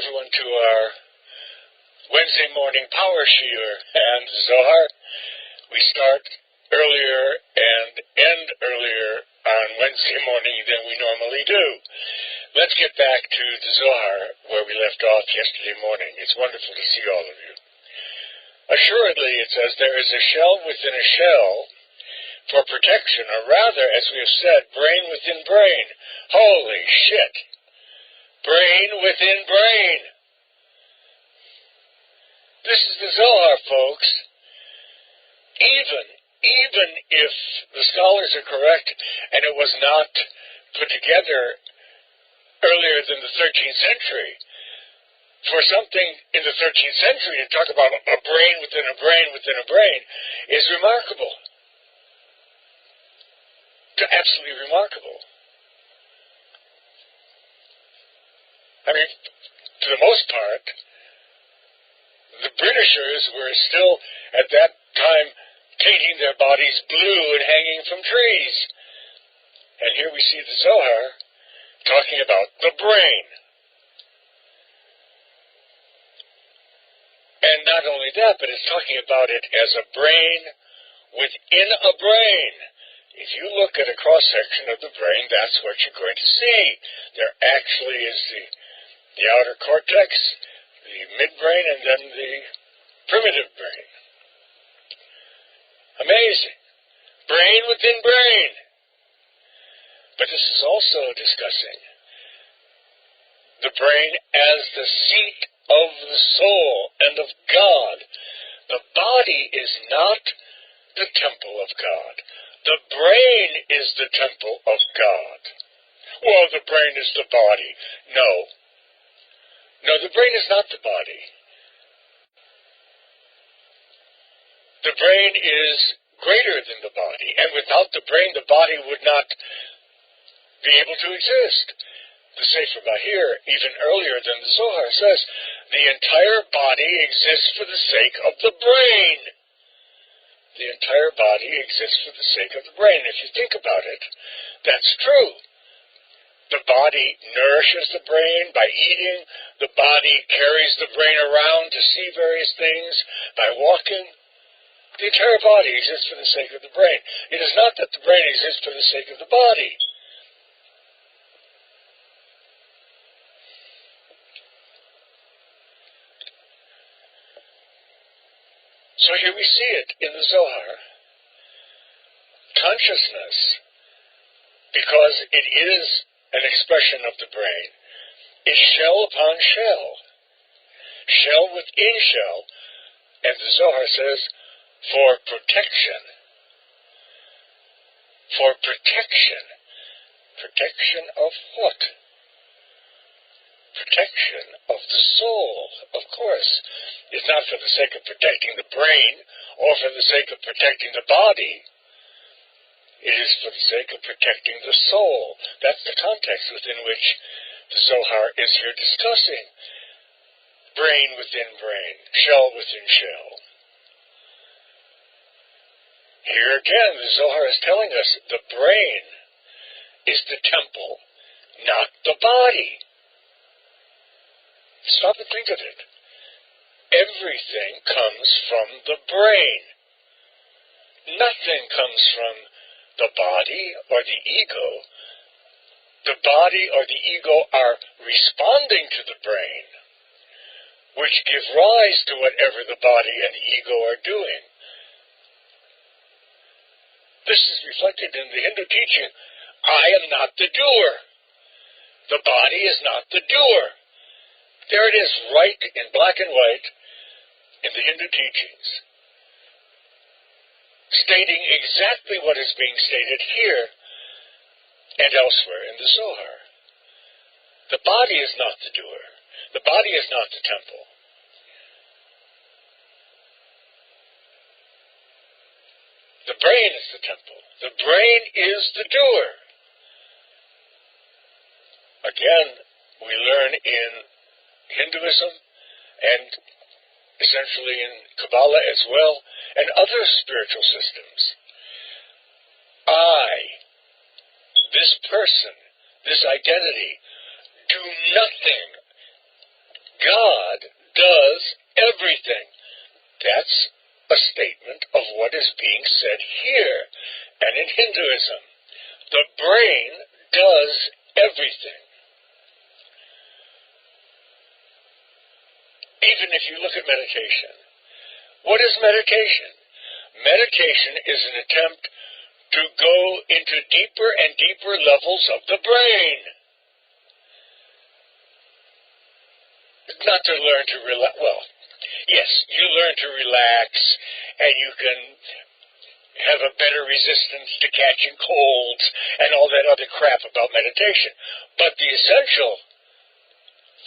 everyone to our Wednesday morning power shear and Zohar. We start earlier and end earlier on Wednesday morning than we normally do. Let's get back to the Zohar where we left off yesterday morning. It's wonderful to see all of you. Assuredly, it says, there is a shell within a shell for protection, or rather, as we have said, brain within brain. Holy shit! Brain within brain. This is the Zohar, folks. Even if the scholars are correct and it was not put together earlier than the 13th century, for something in the 13th century to talk about a brain within a brain within a brain is remarkable. Absolutely remarkable. I mean, to the most part, the Britishers were still, at that time, painting their bodies blue and hanging from trees. And here we see the Zohar talking about the brain. And not only that, but it's talking about it as a brain within a brain. If you look at a cross-section of the brain, that's what you're going to see. There actually is the outer cortex, the midbrain, and then the primitive brain. Amazing. Brain within brain. But this is also discussing the brain as the seat of the soul and of God. The body is not the temple of God. The brain is the temple of God. Well, the brain is the body. No, the brain is not the body. The brain is greater than the body, and without the brain, the body would not be able to exist. The Sefer Bahir, even earlier than the Zohar, says, the entire body exists for the sake of the brain. The entire body exists for the sake of the brain. If you think about it, that's true. The body nourishes the brain by eating. The body carries the brain around to see various things by walking. The entire body exists for the sake of the brain. It is not that the brain exists for the sake of the body. So here we see it in the Zohar. Consciousness, because it is an expression of the brain, is shell upon shell. Shell within shell. And the Zohar says, for protection. For protection. Protection of what? Protection of the soul, of course. It's not for the sake of protecting the brain or for the sake of protecting the body. It is for the sake of protecting the soul. That's the context within which the Zohar is here discussing. Brain within brain, shell within shell. Here again, the Zohar is telling us the brain is the temple, not the body. Stop and think of it. Everything comes from the brain. Nothing comes from the body or the ego. The body or the ego are responding to the brain, which give rise to whatever the body and the ego are doing. This is reflected in the Hindu teaching. I am not the doer. The body is not the doer. There it is, right in black and white in the Hindu teachings, stating exactly what is being stated here and elsewhere in the Zohar. The body is not the doer. The body is not the temple. The brain is the temple. The brain is the doer. Again, we learn in Hinduism and essentially in Kabbalah as well, and other spiritual systems. I, this person, this identity, do nothing God does everything. That's a statement of what is being said here and in Hinduism. The brain does everything. Even if you look at meditation. What is meditation? Meditation is an attempt to go into deeper and deeper levels of the brain. It's not to learn to relax. Well, yes, you learn to relax, and you can have a better resistance to catching colds and all that other crap about meditation. But the essential,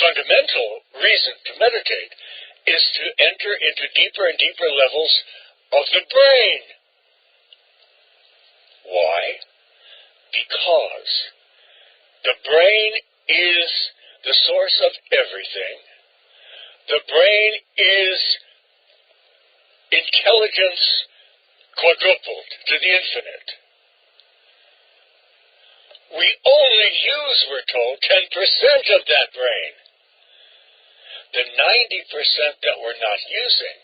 fundamental reason to meditate is to enter into deeper and deeper levels of the brain. Why? Because the brain is the source of everything. The brain is intelligence quadrupled to the infinite. We only use, we're told, 10% of that brain. The 90% that we're not using,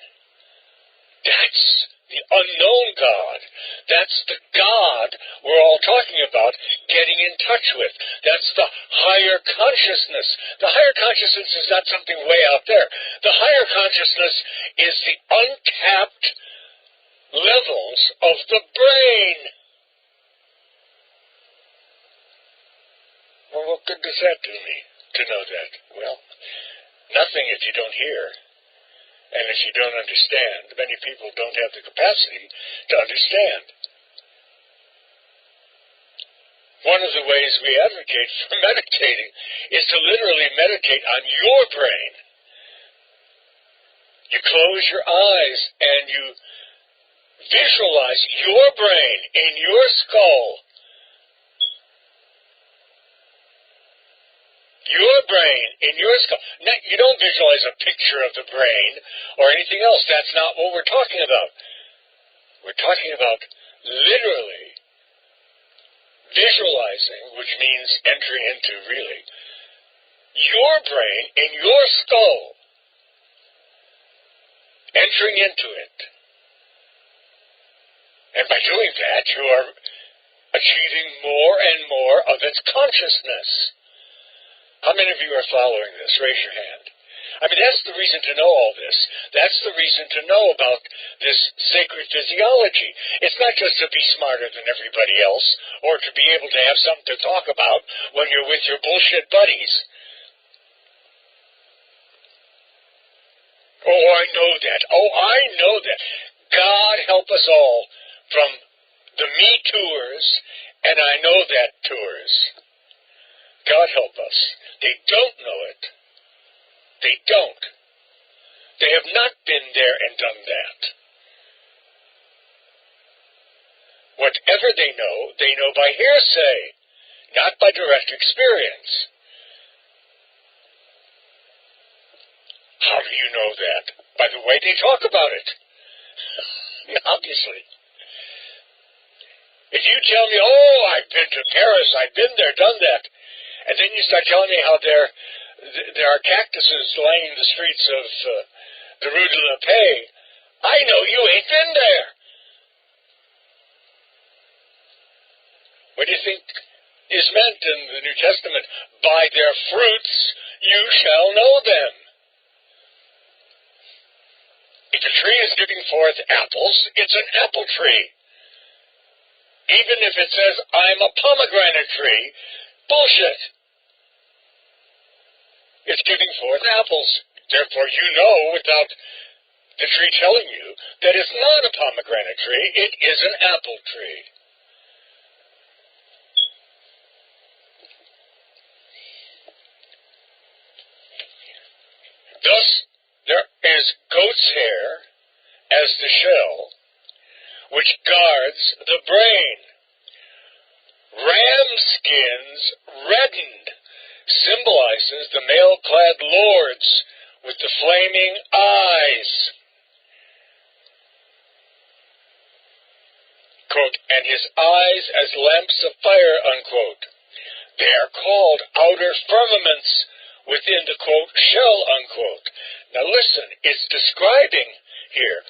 that's the unknown God. That's the God we're all talking about getting in touch with. That's the higher consciousness. The higher consciousness is not something way out there. The higher consciousness is the untapped levels of the brain. Well, what good does that do me to know that? Well, nothing if you don't hear. And if you don't understand, many people don't have the capacity to understand. One of the ways we advocate for meditating is to literally meditate on your brain. You close your eyes and you visualize your brain in your skull. Your brain in your skull. Now, you don't visualize a picture of the brain or anything else. That's not what we're talking about. We're talking about literally visualizing, which means entering into, really, your brain in your skull. Entering into it. And by doing that, you are achieving more and more of its consciousness. How many of you are following this? Raise your hand. I mean, that's the reason to know all this. That's the reason to know about this sacred physiology. It's not just to be smarter than everybody else, or to be able to have something to talk about when you're with your bullshit buddies. Oh, I know that. Oh, I know that. God help us all from the me tours, and I know that tours. God help us. They don't know it. They don't. They have not been there and done that. Whatever they know by hearsay, not by direct experience. How do you know that? By the way they talk about it. Obviously. If you tell me, oh, I've been to Paris, I've been there, done that, and then you start telling me how there are cactuses lining the streets of the Rue de la Paix, I know you ain't been there. What do you think is meant in the New Testament? By their fruits you shall know them. If a tree is giving forth apples, it's an apple tree. Even if it says, I'm a pomegranate tree, bullshit. It's giving forth apples. Therefore, you know, without the tree telling you, that it's not a pomegranate tree, it is an apple tree. Thus, there is goat's hair as the shell, which guards the brain. Ram skins reddened symbolizes the mail-clad lords with the flaming eyes. Quote, and his eyes as lamps of fire, unquote. They are called outer firmaments, within the, quote, shell, unquote. Now listen, it's describing here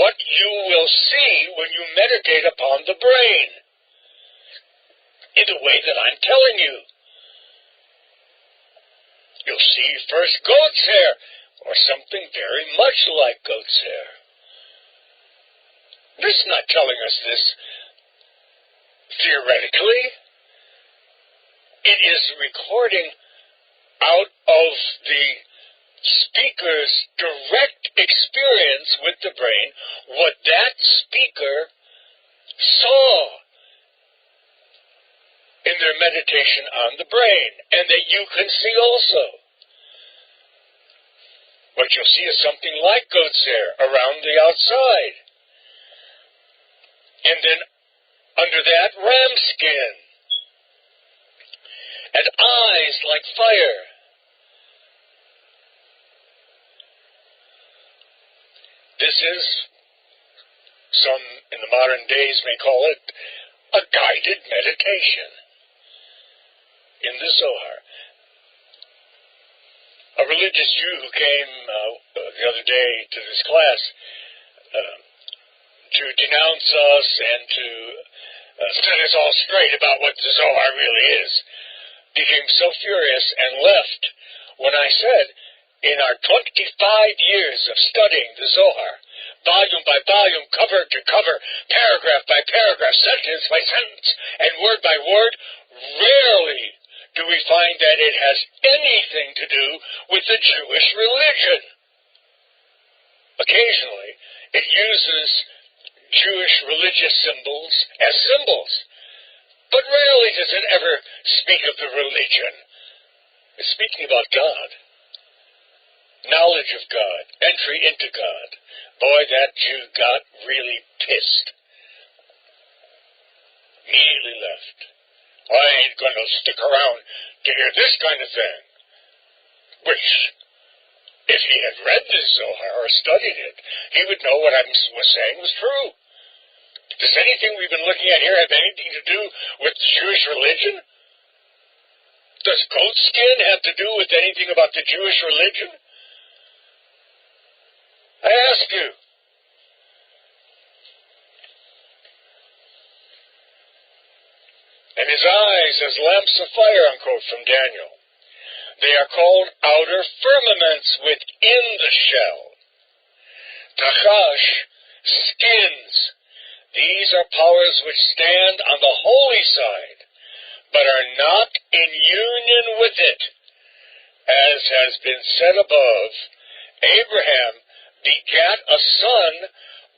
what you will see when you meditate upon the brain in the way that I'm telling you. You'll see first goat's hair, or something very much like goat's hair. This is not telling us this theoretically. It is recording out of the speaker's direct experience with the brain what that speaker saw in their meditation on the brain, and that you can see also. What you'll see is something like goat's hair around the outside. And then under that, ram skin. And eyes like fire. This is, some in the modern days may call it, a guided meditation in the Zohar. A religious Jew who came the other day to this class to denounce us and to set us all straight about what the Zohar really is, became so furious and left when I said, in our 25 years of studying the Zohar, volume by volume, cover to cover, paragraph by paragraph, sentence by sentence, and word by word, rarely do we find that it has anything to do with the Jewish religion. Occasionally, it uses Jewish religious symbols as symbols, but rarely does it ever speak of the religion. It's speaking about God, knowledge of God, entry into God. Boy, that Jew got really pissed. Immediately left. I ain't going to stick around to hear this kind of thing. Which, if he had read the Zohar or studied it, he would know what I was saying was true. Does anything we've been looking at here have anything to do with Jewish religion? Does goat skin have to do with anything about the Jewish religion? I ask you. And his eyes as lamps of fire, unquote, from Daniel. They are called outer firmaments within the shell. Tachash, skins. These are powers which stand on the holy side, but are not in union with it. As has been said above, Abraham begat a son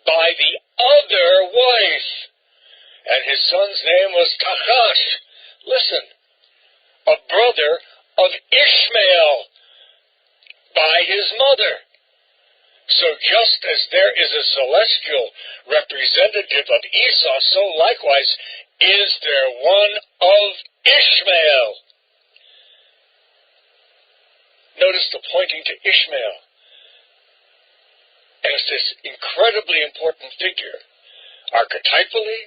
by the other wife, and his son's name was Tachash. Listen, a brother of Ishmael by his mother. So just as there is a celestial representative of Esau, so likewise is there one of Ishmael. Notice the pointing to Ishmael as this incredibly important figure, archetypally,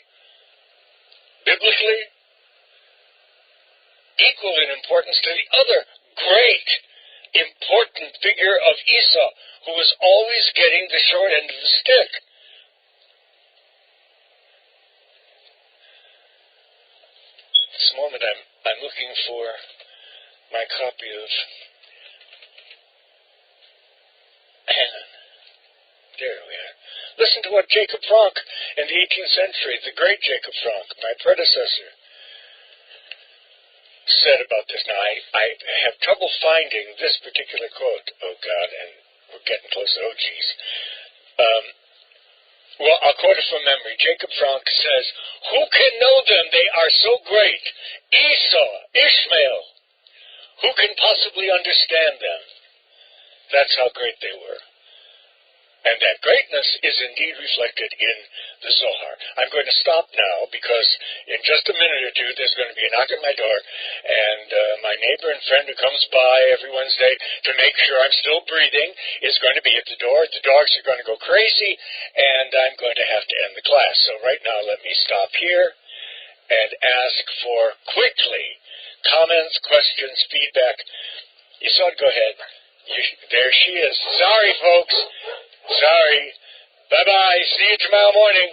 biblically, equal in importance to the other great, important figure of Esau, who was always getting the short end of the stick. This moment I'm looking for my copy of Hanan. There we are. Listen to what Jacob Frank in the 18th century, the great Jacob Frank, my predecessor, said about this. Now, I have trouble finding this particular quote. Oh, God, and we're getting close. Oh, geez. Well, I'll quote it from memory. Jacob Frank says, "Who can know them? They are so great. Esau, Ishmael. Who can possibly understand them?" That's how great they were. And that greatness is indeed reflected in the Zohar. I'm going to stop now because in just a minute or two there's going to be a knock at my door, and my neighbor and friend who comes by every Wednesday to make sure I'm still breathing is going to be at the door. The dogs are going to go crazy, and I'm going to have to end the class. So right now let me stop here and ask for quickly comments, questions, feedback. Yisod, go ahead. There she is. Sorry, folks. Sorry. Bye-bye. See you tomorrow morning.